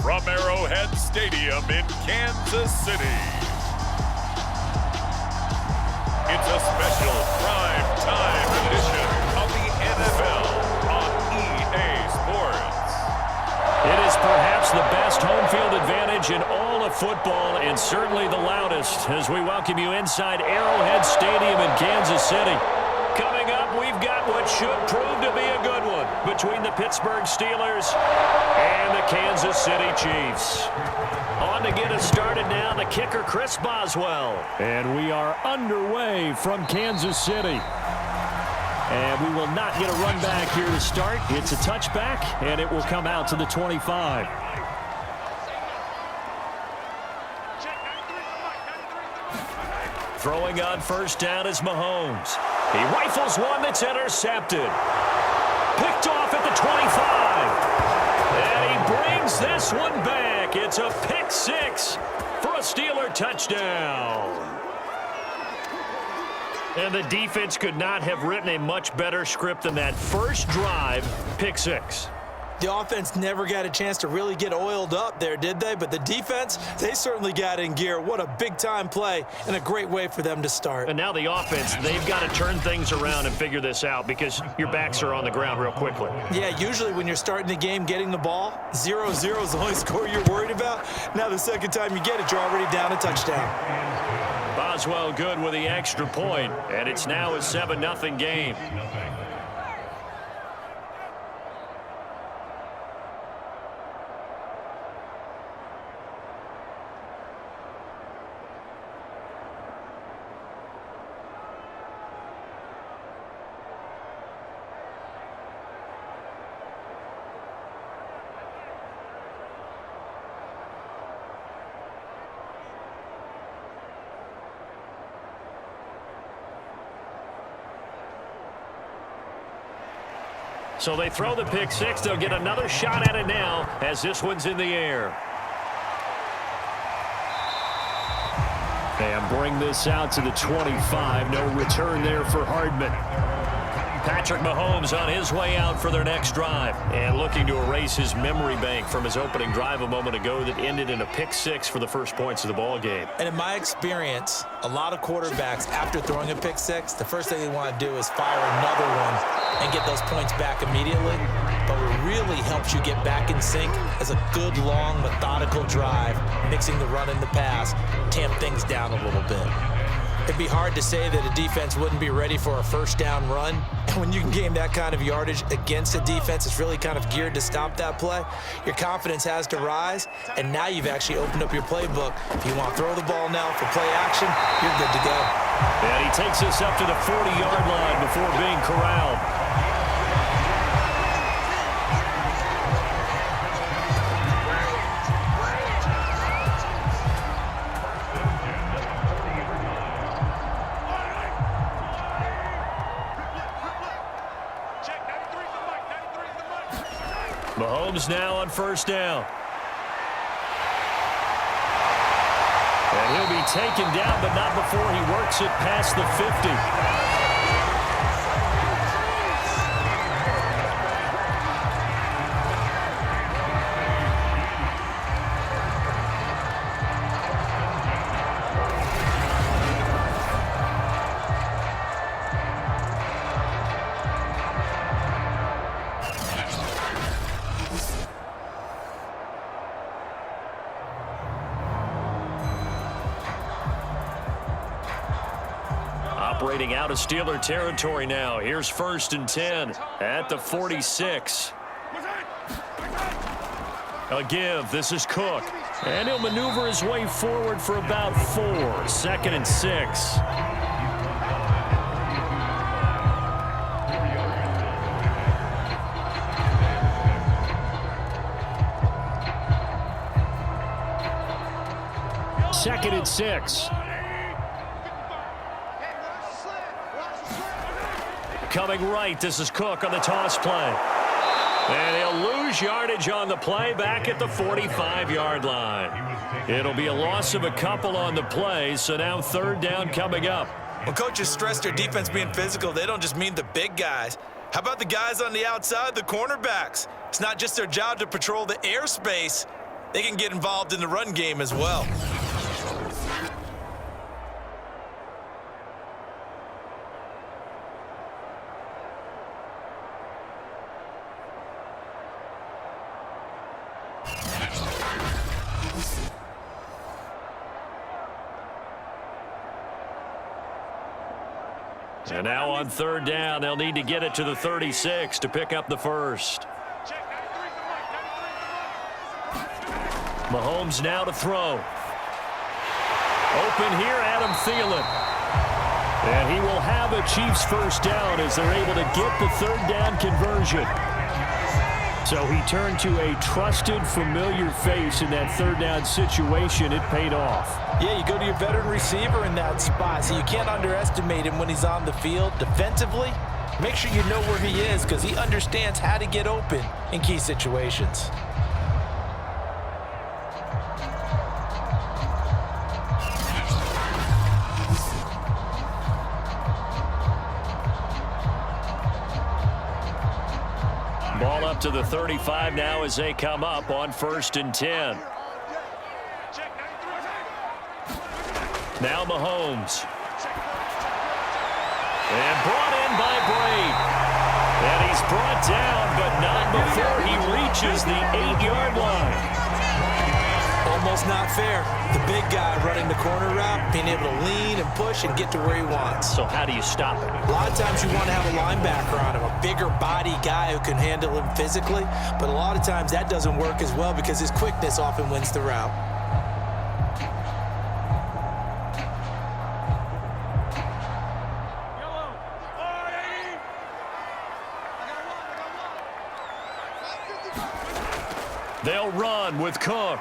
from Arrowhead Stadium in Kansas City. It's a special prime time edition of the NFL on EA Sports. It is perhaps the best home field advantage in all of football, and certainly the loudest, as we welcome you inside Arrowhead Stadium in Kansas City. Coming up, we've got what should prove to be a good one between the Pittsburgh Steelers and the Kansas City Chiefs. On to get us started now, the kicker, Chris Boswell. And we are underway from Kansas City. And we will not get a run back here to start. It's a touchback, and it will come out to the 25. Throwing on first down is Mahomes. He rifles one that's intercepted. Picked off at the 25. And he brings this one back. It's a pick six for a Steeler touchdown. And the defense could not have written a much better script than that first drive, pick six. The offense never got a chance to really get oiled up there, did they? But the defense, they certainly got in gear. What a big-time play and a great way for them to start. And now the offense, they've got to turn things around and figure this out because your backs are on the ground real quickly. Yeah, usually when you're starting the game getting the ball, 0-0 is the only score you're worried about. Now the second time you get it, you're already down a touchdown. Boswell good with the extra point, and it's now a 7-0 game. So they throw the pick six. They'll get another shot at it now as this one's in the air. And bring this out to the 25. No return there for Hardman. Patrick Mahomes on his way out for their next drive. And looking to erase his memory bank from his opening drive a moment ago that ended in a pick six for the first points of the ball game. And in my experience, a lot of quarterbacks, after throwing a pick six, the first thing they want to do is fire another one and get those points back immediately. But what really helps you get back in sync is a good, long, methodical drive, mixing the run and the pass, tamp things down a little bit. It'd be hard to say that a defense wouldn't be ready for a first down run. And when you can gain that kind of yardage against a defense, it's really kind of geared to stop that play. Your confidence has to rise, and now you've actually opened up your playbook. If you want to throw the ball now for play action, you're good to go. And he takes us up to the 40-yard line before being corralled. Mahomes now on first down. And he'll be taken down, but not before he works it past the 50. Operating out of Steeler territory now. Here's 1st and 10 at the 46. A give. This is Cook. And he'll maneuver his way forward for about 4. 2nd and 6. Second and 6. Coming right, this is Cook on the toss play. And he'll lose yardage on the play back at the 45-yard line. It'll be a loss of a couple on the play, so now 3rd down coming up. When coaches stress their defense being physical, they don't just mean the big guys. How about the guys on the outside, the cornerbacks? It's not just their job to patrol the airspace. they can get involved in the run game as well. And now on third down, they'll need to get it to the 36 to pick up the first. Mahomes now to throw. Open here, Adam Thielen. And he will have a Chiefs first down as they're able to get the third down conversion. So he turned to a trusted, familiar face in that third down situation. It paid off. Yeah, you go to your veteran receiver in that spot, so you can't underestimate him when he's on the field. Defensively, make sure you know where he is because he understands how to get open in key situations. Ball up to the 35 now as they come up on 1st and 10. Now Mahomes. And brought in by Brady. And he's brought down, but not before he reaches the 8-yard line. Almost not fair. The big guy running the corner route, being able to lean and push and get to where he wants. So how do you stop it? A lot of times you want to have a linebacker on him, a bigger body guy who can handle him physically, but a lot of times that doesn't work as well because his quickness often wins the route. They'll run with Cook.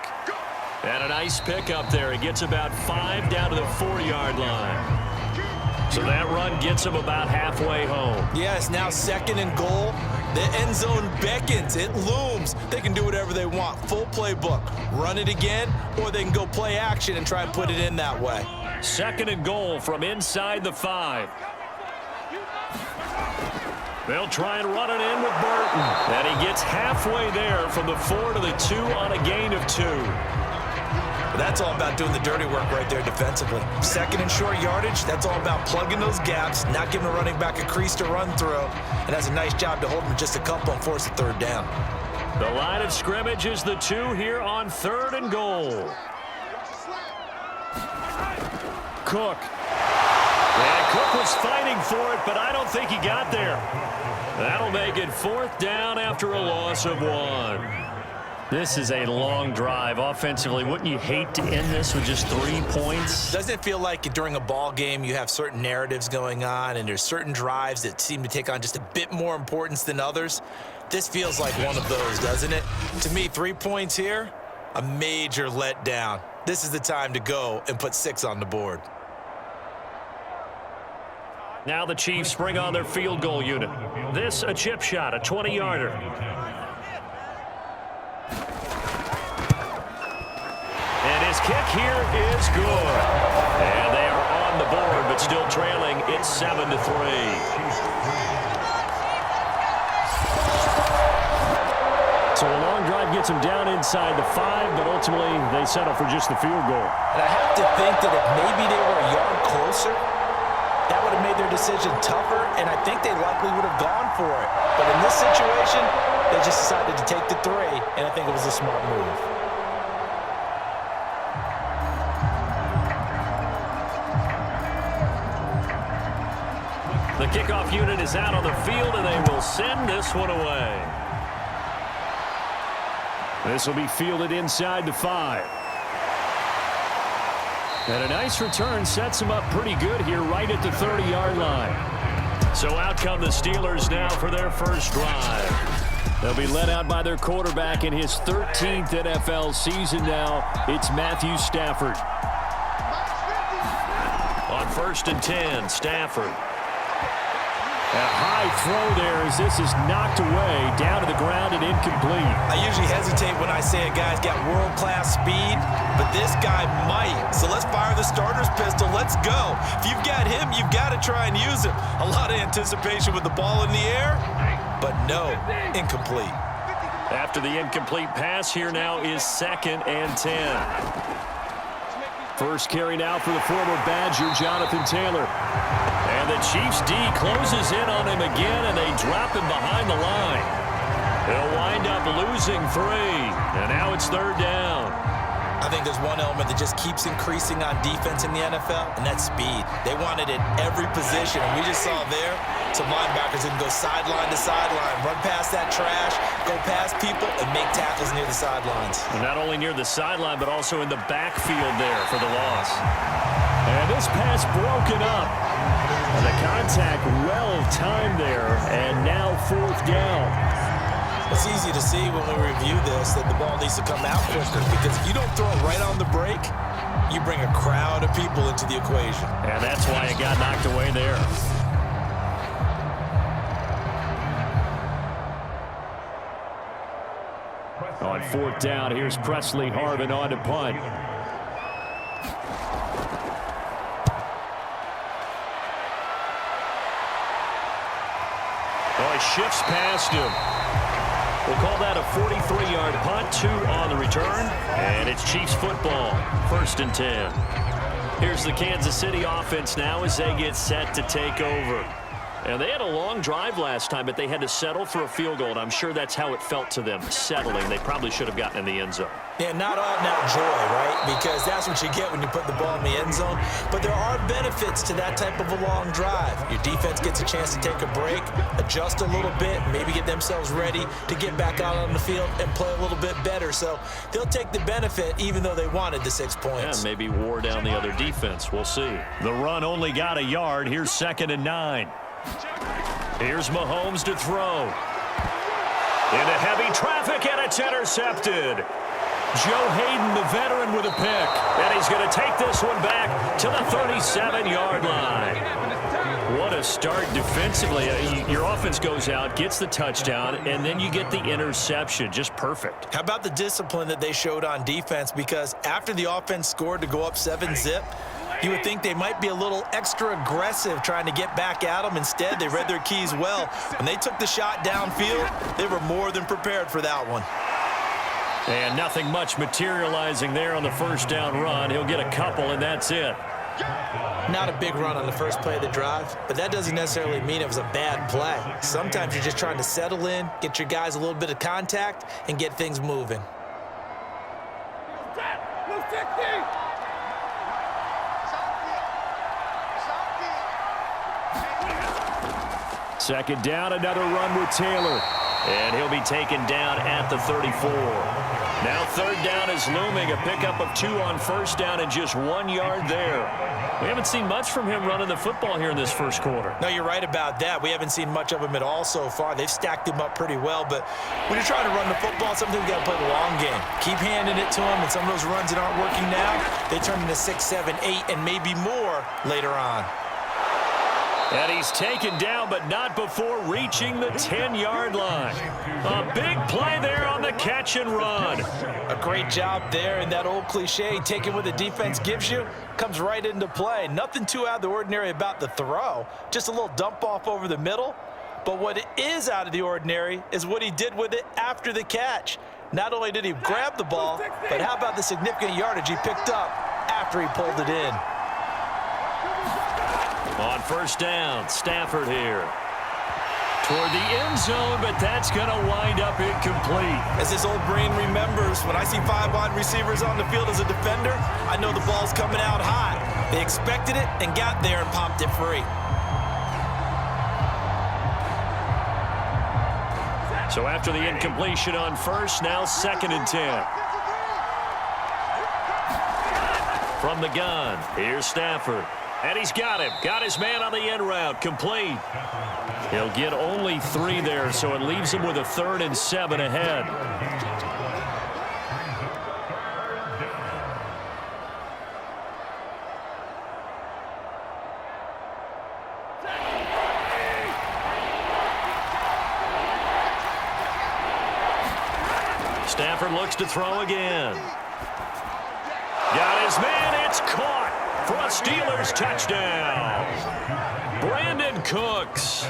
And a nice pickup there. He gets about 5 down to the 4-yard line. So that run gets him about halfway home. Yes, now 2nd and goal. The end zone beckons. It looms. They can do whatever they want. Full playbook. Run it again, or they can go play action and try and put it in that way. 2nd and goal from inside the 5. They'll try and run it in with Burton. And he gets halfway there from the 4 to the 2 on a gain of 2. That's all about doing the dirty work right there defensively. 2nd and short yardage, that's all about plugging those gaps, not giving the running back a crease to run through, and does a nice job to hold him just a couple and force a 3rd down. The line of scrimmage is the 2 here on 3rd and goal. Cook. And Cook was fighting for it, but I don't think he got there. That'll make it 4th down after a loss of 1. This is a long drive offensively. Wouldn't you hate to end this with just 3 points? Doesn't it feel like during a ball game you have certain narratives going on and there's certain drives that seem to take on just a bit more importance than others? This feels like one of those, doesn't it? To me, 3 points here, a major letdown. This is the time to go and put 6 on the board. Now the Chiefs bring on their field goal unit. This a chip shot, a 20-yarder. And his kick here is good. And they are on the board, but still trailing. It's 7-3. So a long drive gets them down inside the 5, but ultimately they settle for just the field goal. And I have to think that if maybe they were a yard closer, that would have made their decision tougher, and I think they likely would have gone for it. But in this situation, they just decided to take the 3, and I think it was a smart move. The kickoff unit is out on the field, and they will send this one away. This will be fielded inside the 5. And a nice return sets them up pretty good here right at the 30-yard line. So out come the Steelers now for their first drive. They'll be led out by their quarterback in his 13th NFL season now. It's Matthew Stafford. On 1st and 10, Stafford. A high throw there as this is knocked away, down to the ground and incomplete. I usually hesitate when I say a guy's got world-class speed, but this guy might. So let's fire the starter's pistol. Let's go. If you've got him, you've got to try and use him. A lot of anticipation with the ball in the air, but no, incomplete. After the incomplete pass, here now is 2nd and 10. First carry now for the former Badger, Jonathan Taylor. And the Chiefs D closes in on him again, and they drop him behind the line. He'll wind up losing 3, and now it's 3rd down. I think there's one element that just keeps increasing on defense in the NFL, and that's speed. They want it at every position, and we just saw there some linebackers that can go sideline to sideline, run past that trash, go past people, and make tackles near the sidelines. And not only near the sideline, but also in the backfield there for the loss. And this pass broken up. And the contact well timed there, and now 4th down. It's easy to see when we review this that the ball needs to come out quicker, because if you don't throw it right on the break, you bring a crowd of people into the equation. And that's why it got knocked away there. On 4th down, here's Presley Harvin on to punt. Oh, he shifts past him. We'll call that a 43-yard punt, 2 on the return, and it's Chiefs football, 1st and 10. Here's the Kansas City offense now as they get set to take over. And they had a long drive last time, but they had to settle for a field goal, and I'm sure that's how it felt to them, settling. They probably should have gotten in the end zone. Yeah, not all now joy, right? Because that's what you get when you put the ball in the end zone. But there are benefits to that type of a long drive. Your defense gets a chance to take a break, adjust a little bit, maybe get themselves ready to get back out on the field and play a little bit better. So they'll take the benefit even though they wanted the 6 points. Yeah, maybe wore down the other defense. We'll see. The run only got a yard. Here's 2nd and 9. Here's Mahomes to throw. Into heavy traffic, and it's intercepted. Joe Hayden, the veteran, with a pick. And he's going to take this one back to the 37-yard line. What a start defensively. Your offense goes out, gets the touchdown, and then you get the interception. Just perfect. How about the discipline that they showed on defense? Because after the offense scored to go up 7-zip, you would think they might be a little extra aggressive trying to get back at them. Instead, they read their keys well. When they took the shot downfield, they were more than prepared for that one. And nothing much materializing there on the 1st down run. He'll get a couple, and that's it. Not a big run on the first play of the drive, but that doesn't necessarily mean it was a bad play. Sometimes you're just trying to settle in, get your guys a little bit of contact, and get things moving. Second down, another run with Taylor. And he'll be taken down at the 34. Now 3rd down is looming. A pickup of 2 on 1st down and just 1 yard there. We haven't seen much from him running the football here in this 1st quarter. No, you're right about that. We haven't seen much of him at all so far. They've stacked him up pretty well, but when you're trying to run the football, sometimes you got to play the long game. Keep handing it to him, and some of those runs that aren't working now, they turn into 6, 7, 8, and maybe more later on. And he's taken down, but not before reaching the 10-yard line. A big play there on the catch and run. A great job there, and that old cliche, taking what the defense gives you, comes right into play. Nothing too out of the ordinary about the throw, just a little dump off over the middle. But what is out of the ordinary is what he did with it after the catch. Not only did he grab the ball, but how about the significant yardage he picked up after he pulled it in. On 1st down, Stafford here. Toward the end zone, but that's going to wind up incomplete. As this old brain remembers, when I see 5 wide receivers on the field as a defender, I know the ball's coming out high. They expected it and got there and popped it free. So after the incompletion on 1st, now 2nd and 10. From the gun, here's Stafford. And he's got him. Got his man on the end route. Complete. He'll get only 3 there, so it leaves him with a 3rd and 7 ahead. Stafford looks to throw again. Got his man. It's caught. for a Steelers touchdown. Brandon Cooks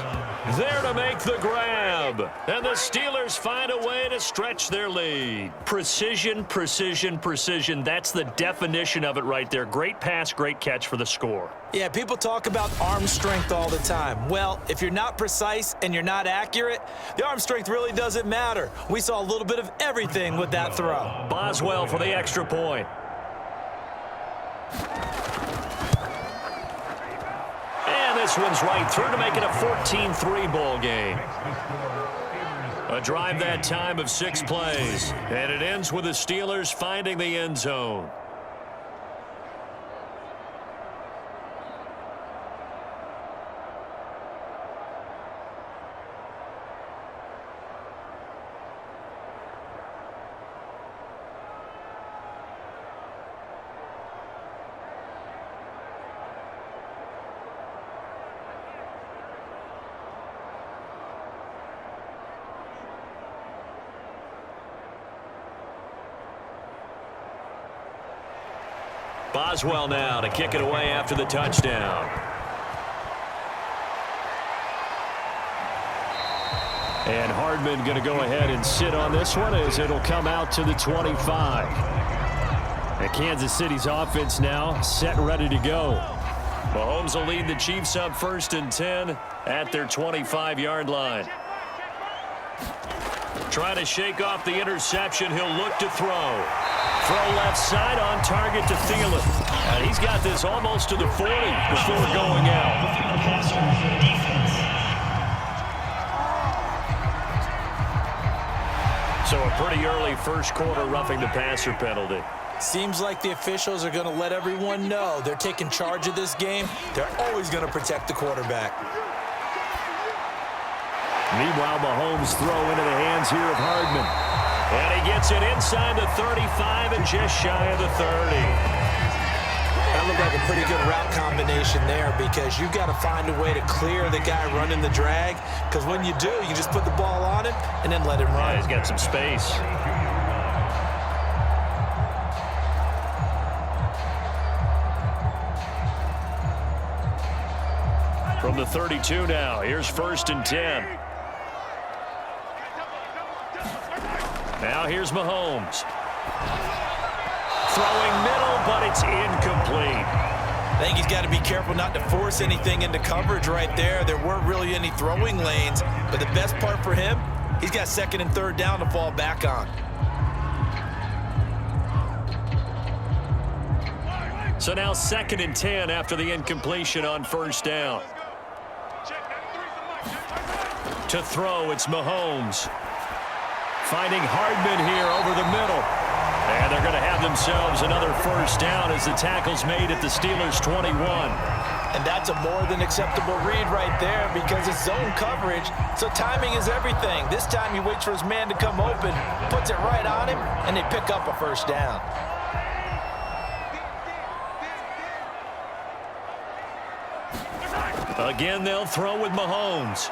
there to make the grab. And the Steelers find a way to stretch their lead. Precision, precision, precision. That's the definition of it right there. Great pass, great catch for the score. Yeah, people talk about arm strength all the time. Well, if you're not precise and you're not accurate, the arm strength really doesn't matter. We saw a little bit of everything with that throw. Boswell for the extra point. And this one's right through to make it a 14-3 ball game. A drive that time of 6 plays. And it ends with the Steelers finding the end zone. Boswell now to kick it away after the touchdown. And Hardman going to go ahead and sit on this one as it'll come out to the 25. And Kansas City's offense now set and ready to go. Mahomes will lead the Chiefs up 1st and 10 at their 25-yard line. Trying to shake off the interception. He'll look to throw. Throw left side on target to Thielen. And he's got this almost to the 40 before going out. So a pretty early first quarter roughing the passer penalty. Seems like the officials are going to let everyone know they're taking charge of this game. They're always going to protect the quarterback. Meanwhile, Mahomes throw into the hands here of Hardman. And he gets it inside the 35 and just shy of the 30. That looked like a pretty good route combination there because you've got to find a way to clear the guy running the drag, because when you do, you just put the ball on him and then let him run. Yeah, he's got some space. From the 32 now, here's 1st and 10. Now here's Mahomes. Throwing middle, but it's incomplete. I think he's got to be careful not to force anything into coverage right there. There weren't really any throwing lanes, but the best part for him, he's got 2nd and 3rd down to fall back on. So now 2nd and 10 after the incompletion on 1st down. To throw, it's Mahomes. Finding Hardman here over the middle. And they're going to have themselves another 1st down as the tackle's made at the Steelers' 21. And that's a more than acceptable read right there because it's zone coverage, so timing is everything. This time he waits for his man to come open, puts it right on him, and they pick up a 1st down. Again, they'll throw with Mahomes.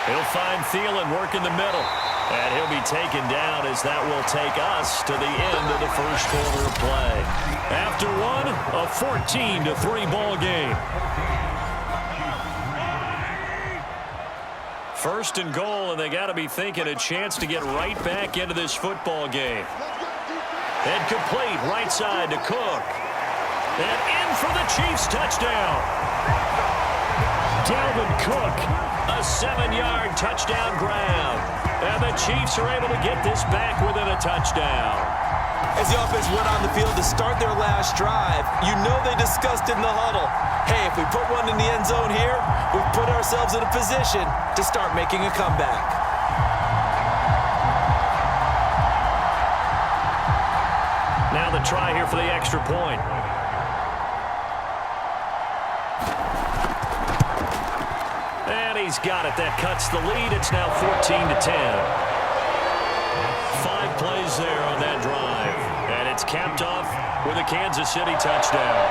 He'll find Thielen working the middle. And he'll be taken down as that will take us to the end of the first quarter of play. After one, a 14-3 ball game. 1st and goal, and they got to be thinking a chance to get right back into this football game. And complete right side to Cook. And in for the Chiefs touchdown. Dalvin Cook. A 7-yard touchdown grab. And the Chiefs are able to get this back within a touchdown. As the offense went on the field to start their last drive, you know they discussed in the huddle, hey, if we put one in the end zone here, we've put ourselves in a position to start making a comeback. Now the try here for the extra point. He's got it. That cuts the lead. It's now 14-10. 5 plays there on that drive. And it's capped off with a Kansas City touchdown.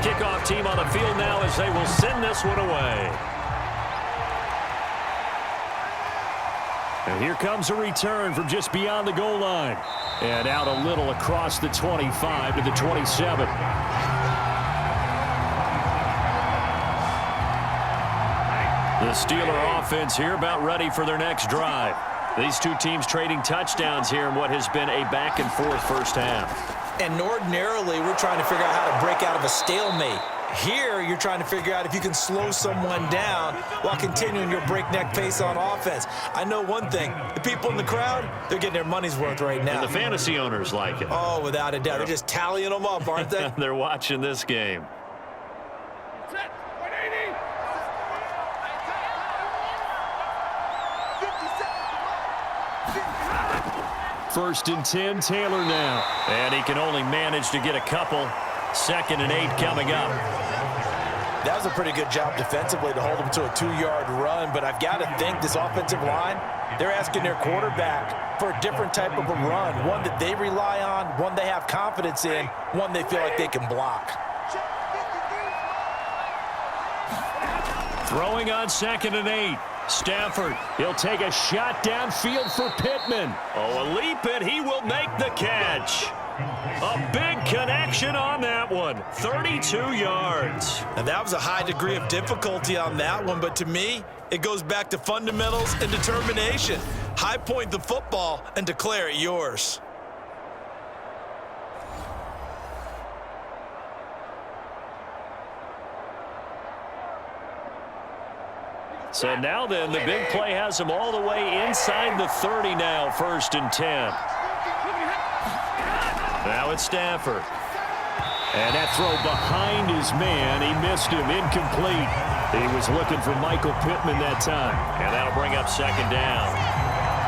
kickoff team on the field now as they will send this one away. And here comes a return from just beyond the goal line. And out a little across the 25 to the 27. The Steeler offense here about ready for their next drive. These two teams trading touchdowns here in what has been a back-and-forth first half. And ordinarily, we're trying to figure out how to break out of a stalemate. Here, you're trying to figure out if you can slow someone down while continuing your breakneck pace on offense. I know one thing. The people in the crowd, they're getting their money's worth right now. And the fantasy owners like it. Oh, without a doubt. They're just tallying them up, aren't they? They're watching this game. First and 10, Taylor now. And he can only manage to get a couple. 2nd and 8 coming up. That was a pretty good job defensively to hold them to a 2-yard run, but I've got to think this offensive line, they're asking their quarterback for a different type of a run, one that they rely on, one they have confidence in, one they feel like they can block. Throwing on 2nd and 8. Stafford, he'll take a shot downfield for Pittman. Oh, a leap, and he will make the catch. A big connection on that one. 32 yards. And that was a high degree of difficulty on that one, but to me, it goes back to fundamentals and determination. High point the football and declare it yours. So now then, the big play has him all the way inside the 30 now, 1st and 10. Now it's Stafford. And that throw behind his man, he missed him, incomplete. He was looking for Michael Pittman that time. And that'll bring up 2nd down.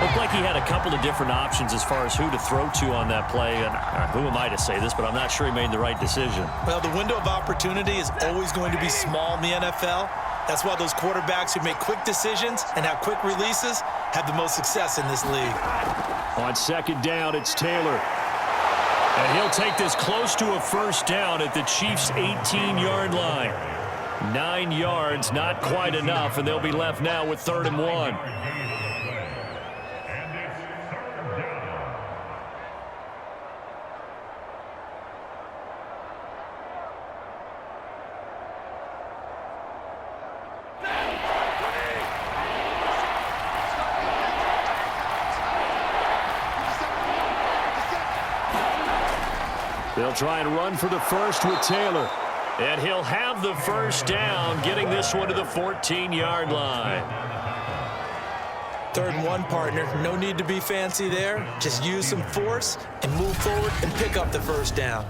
Looked like he had a couple of different options as far as who to throw to on that play. And who am I to say this, but I'm not sure he made the right decision. Well, the window of opportunity is always going to be small in the NFL. That's why those quarterbacks who make quick decisions and have quick releases have the most success in this league. On 2nd down, it's Taylor. And he'll take this close to a 1st down at the Chiefs' 18-yard line. 9 yards, not quite enough, and they'll be left now with 3rd and 1. They'll try and run for the first with Taylor. And he'll have the 1st down, getting this one to the 14-yard line. 3rd and 1, partner. No need to be fancy there. Just use some force and move forward and pick up the 1st down.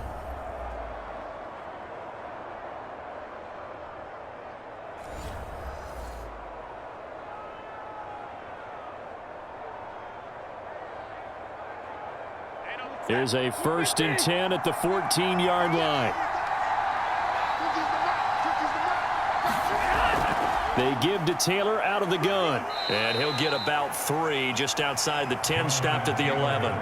Here's a 1st and 10 at the 14-yard line. They give to Taylor out of the gun. And he'll get about 3 just outside the 10, stopped at the 11.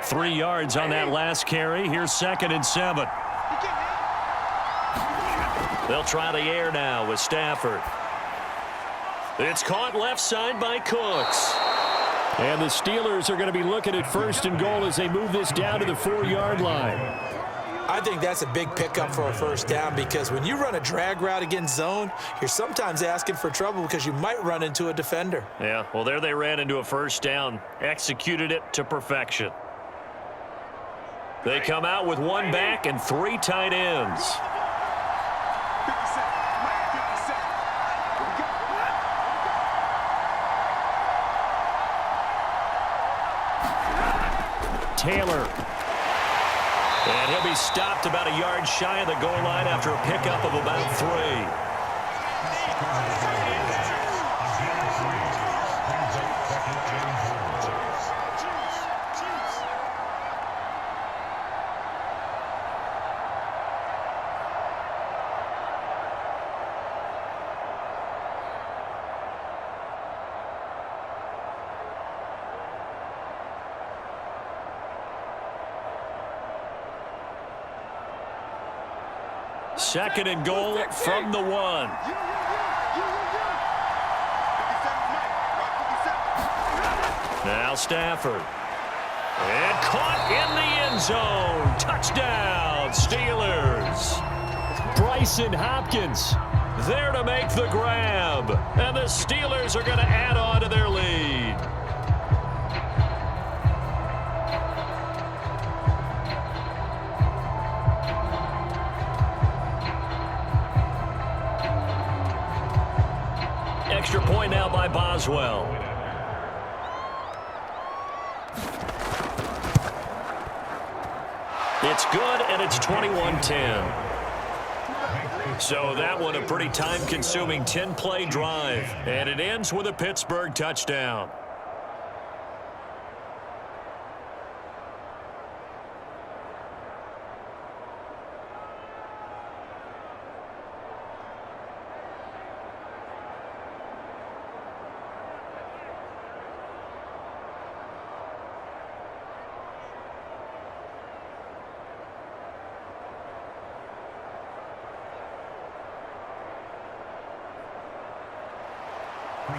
Three yards on that last carry. Here's 2nd and 7. They'll try the air now with Stafford. It's caught left side by Cooks. And the Steelers are going to be looking at 1st and goal as they move this down to the 4-yard line. I think that's a big pickup for a 1st down because when you run a drag route against zone, you're sometimes asking for trouble because you might run into a defender. Yeah, well, there they ran into a 1st down, executed it to perfection. They come out with 1 back and 3 tight ends. Taylor. And he'll be stopped about a yard shy of the goal line after a pickup of about 3. Second and goal from the 1. Now Stafford. And caught in the end zone. Touchdown, Steelers. Bryson Hopkins There to make the grab. And the Steelers are going to add on to their lead. Extra point now by Boswell. It's good, and it's 21-10. So that one a pretty time-consuming 10-play drive. And it ends with a Pittsburgh touchdown.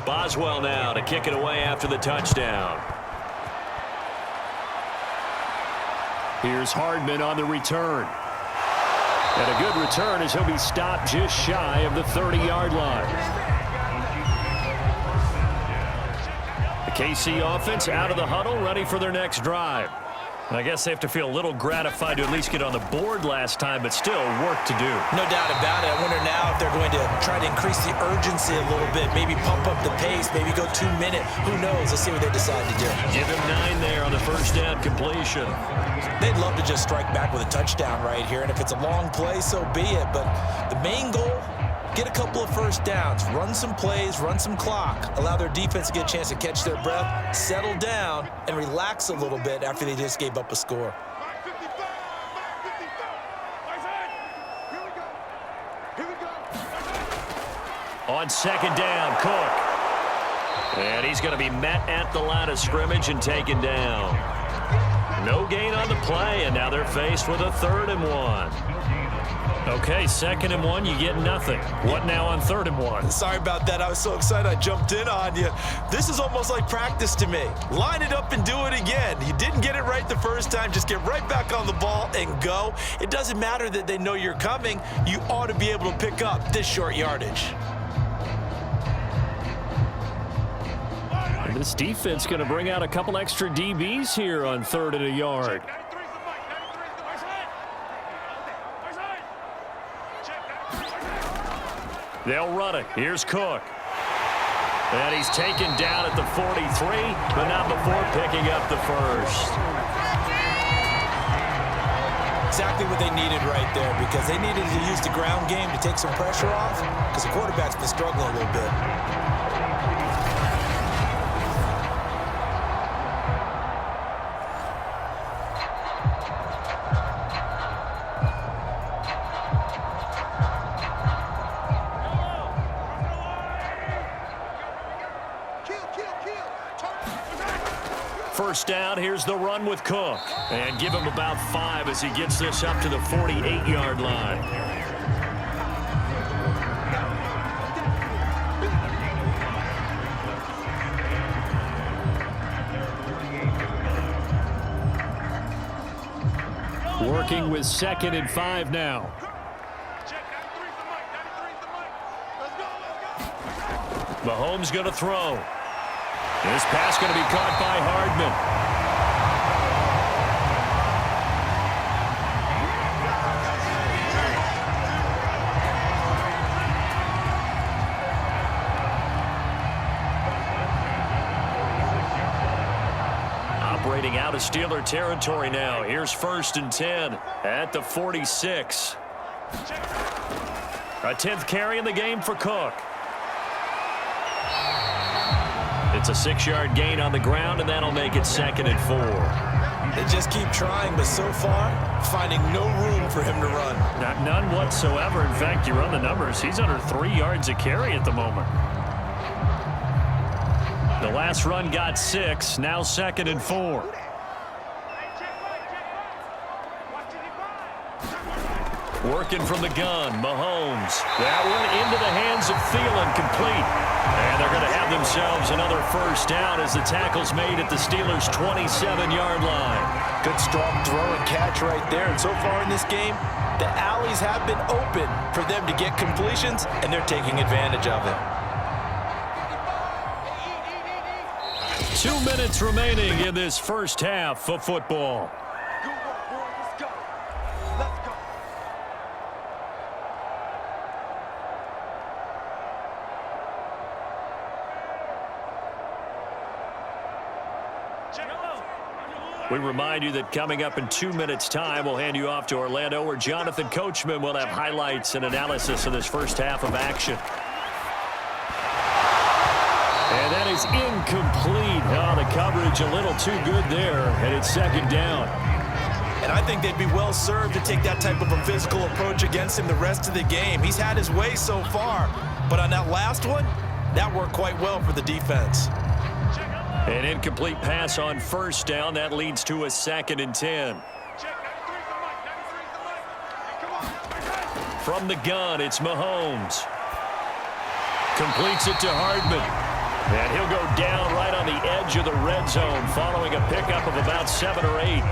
Boswell now to kick it away after the touchdown. Here's Hardman on the return. And a good return as he'll be stopped just shy of the 30-yard line. The KC offense out of the huddle, ready for their next drive. I guess they have to feel a little gratified to at least get on the board last time, but still work to do. No doubt about it. I wonder now if they're going to try to increase the urgency a little bit, maybe pump up the pace, maybe go 2-minute. Who knows? Let's see what they decide to do. Give him 9 there on the first down completion. They'd love to just strike back with a touchdown right here, and if it's a long play, so be it. But the main goal, get a couple of first downs, run some plays, run some clock, allow their defense to get a chance to catch their breath, settle down, and relax a little bit after they just gave up a score. On second down, Cook. And he's going to be met at the line of scrimmage and taken down. No gain on the play, and now they're faced with a 3rd and 1. Okay, 2nd and 1, you get nothing. What now on 3rd and 1? Sorry about that. I was so excited I jumped in on you. This is almost like practice to me. Line it up and do it again. You didn't get it right the first time. Just get right back on the ball and go. It doesn't matter that they know you're coming. You ought to be able to pick up this short yardage. And this defense going to bring out a couple extra DBs here on 3rd and a yard. They'll run it. Here's Cook. And he's taken down at the 43, but not before picking up the first. Exactly what they needed right there, because they needed to use the ground game to take some pressure off, because the quarterback's been struggling a little bit. First down, here's the run with Cook. And give him about 5 as he gets this up to the 48-yard line. Working with 2nd and 5 now. Mahomes going to throw. This pass going to be caught by Hardman. Operating out of Steeler territory now. Here's 1st and 10 at the 46. A 10th carry in the game for Cook. It's a 6-yard gain on the ground, and that'll make it 2nd and 4. They just keep trying, but so far, finding no room for him to run. None whatsoever. In fact, you run the numbers. He's under 3 yards a carry at the moment. The last run got 6, now 2nd and 4. Working from the gun, Mahomes. That one into the hands of Thielen, complete. And they're going to have themselves another first down as the tackle's made at the Steelers' 27-yard line. Good strong throw and catch right there. And so far in this game, the alleys have been open for them to get completions, and they're taking advantage of it. 2 minutes remaining in this first half of football. We remind you that coming up in 2 minutes' time, we'll hand you off to Orlando, where Jonathan Coachman will have highlights and analysis of this first half of action. And that is incomplete. Oh, the coverage a little too good there, and it's second down. And I think they'd be well served to take that type of a physical approach against him the rest of the game. He's had his way so far, but on that last one, that worked quite well for the defense. An incomplete pass on first down. That leads to a 2nd and 10. From the gun, it's Mahomes. Completes it to Hardman. And he'll go down right on the edge of the red zone following a pickup of about 7 or 8.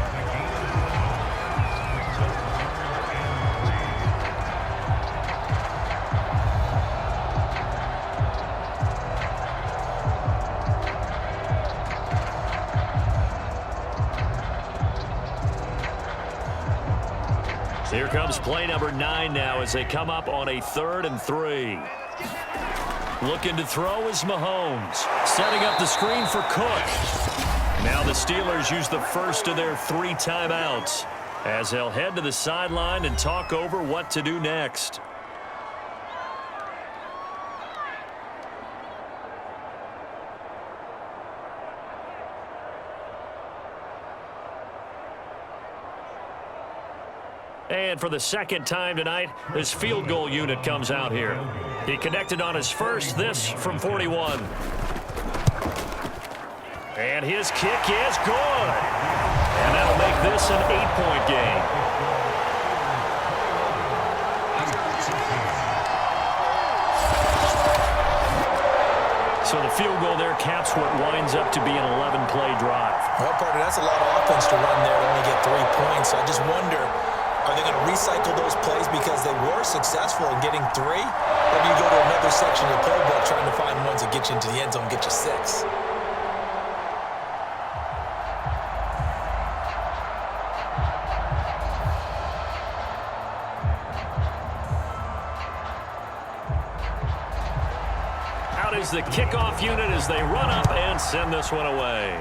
Here comes play number 9 now as they come up on a 3rd and 3. Looking to throw is Mahomes. Setting up the screen for Cook. Now the Steelers use the first of their 3 timeouts as they'll head to the sideline and talk over what to do next. And for the second time tonight, this field goal unit comes out here. He connected on his first, this from 41. And his kick is good. And that'll make this an 8-point game. So the field goal there caps what winds up to be an 11-play drive. Well, partner, that's a lot of offense to run there to only get 3 points. I just wonder, are they going to recycle those plays because they were successful in getting 3? Or do you go to another section of the playbook trying to find ones that get you into the end zone and get you 6? Out is the kickoff unit as they run up and send this one away.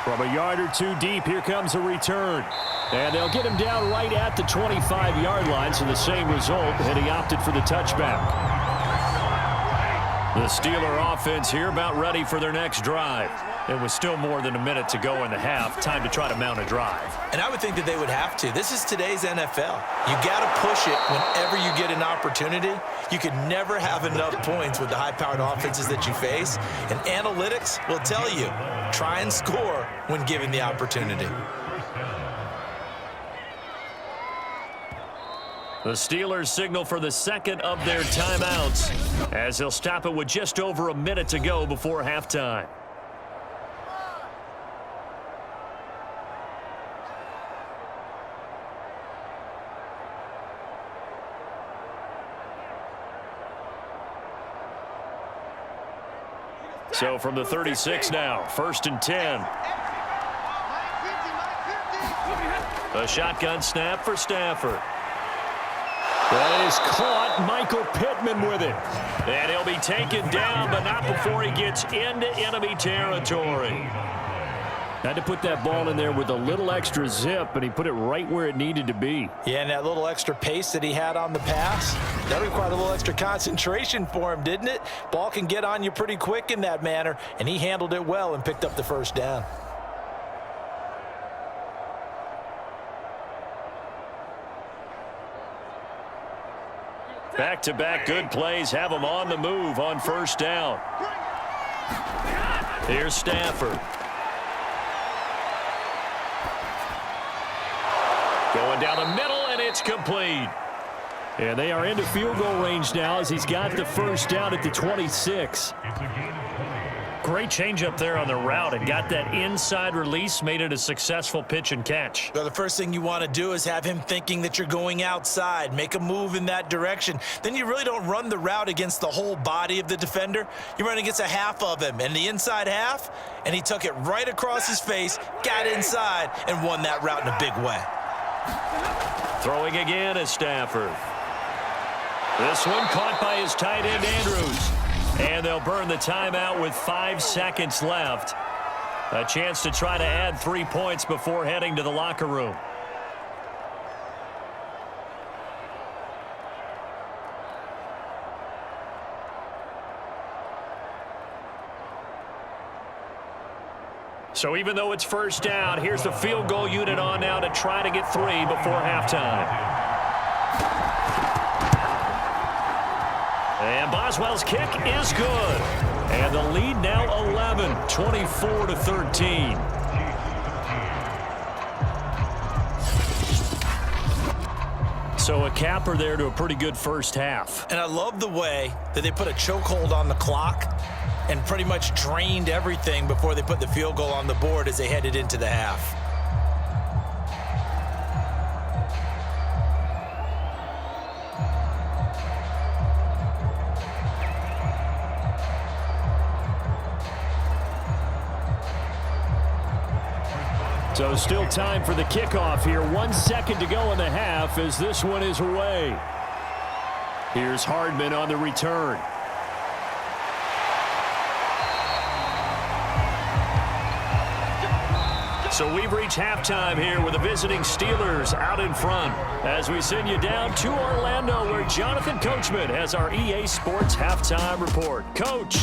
From a yard or 2 deep, here comes a return. And they'll get him down right at the 25-yard line, so the same result, and he opted for the touchback. The Steeler offense here about ready for their next drive. It was still more than a minute to go in the half. Time to try to mount a drive. And I would think that they would have to. This is today's NFL. You got to push it whenever you get an opportunity. You can never have enough points with the high-powered offenses that you face. And analytics will tell you, try and score when given the opportunity. The Steelers signal for the second of their timeouts as they'll stop it with just over a minute to go before halftime. So from the 36 now, 1st and 10. A shotgun snap for Stafford. That is caught. Michael Pittman with it. And he'll be taken down, but not before he gets into enemy territory. Had to put that ball in there with a little extra zip, and he put it right where it needed to be. Yeah, and that little extra pace that he had on the pass, that required a little extra concentration for him, didn't it? Ball can get on you pretty quick in that manner, and he handled it well and picked up the first down. Back-to-back good plays have him on the move on first down. Here's Stafford. Going down the middle, and it's complete. And they are into field goal range now as he's got the first down at the 26. Great change up there on the route and got that inside release, made it a successful pitch and catch. Well, the first thing you want to do is have him thinking that you're going outside, make a move in that direction. Then you really don't run the route against the whole body of the defender. You run against a half of him, and the inside half, and he took it right across his face, got inside, and won that route in a big way. Throwing again is Stafford. This one caught by his tight end, Andrews. And they'll burn the timeout with 5 seconds left. A chance to try to add 3 points before heading to the locker room. So even though it's first down, here's the field goal unit on now to try to get 3 before halftime. And Boswell's kick is good. And the lead now 11, 24-13. So a capper there to a pretty good first half. And I love the way that they put a chokehold on the clock and pretty much drained everything before they put the field goal on the board as they headed into the half. So still time for the kickoff here. 1 second to go in the half as this one is away. Here's Hardman on the return. So we've reached halftime here with the visiting Steelers out in front as we send you down to Orlando where Jonathan Coachman has our EA Sports Halftime Report. Coach.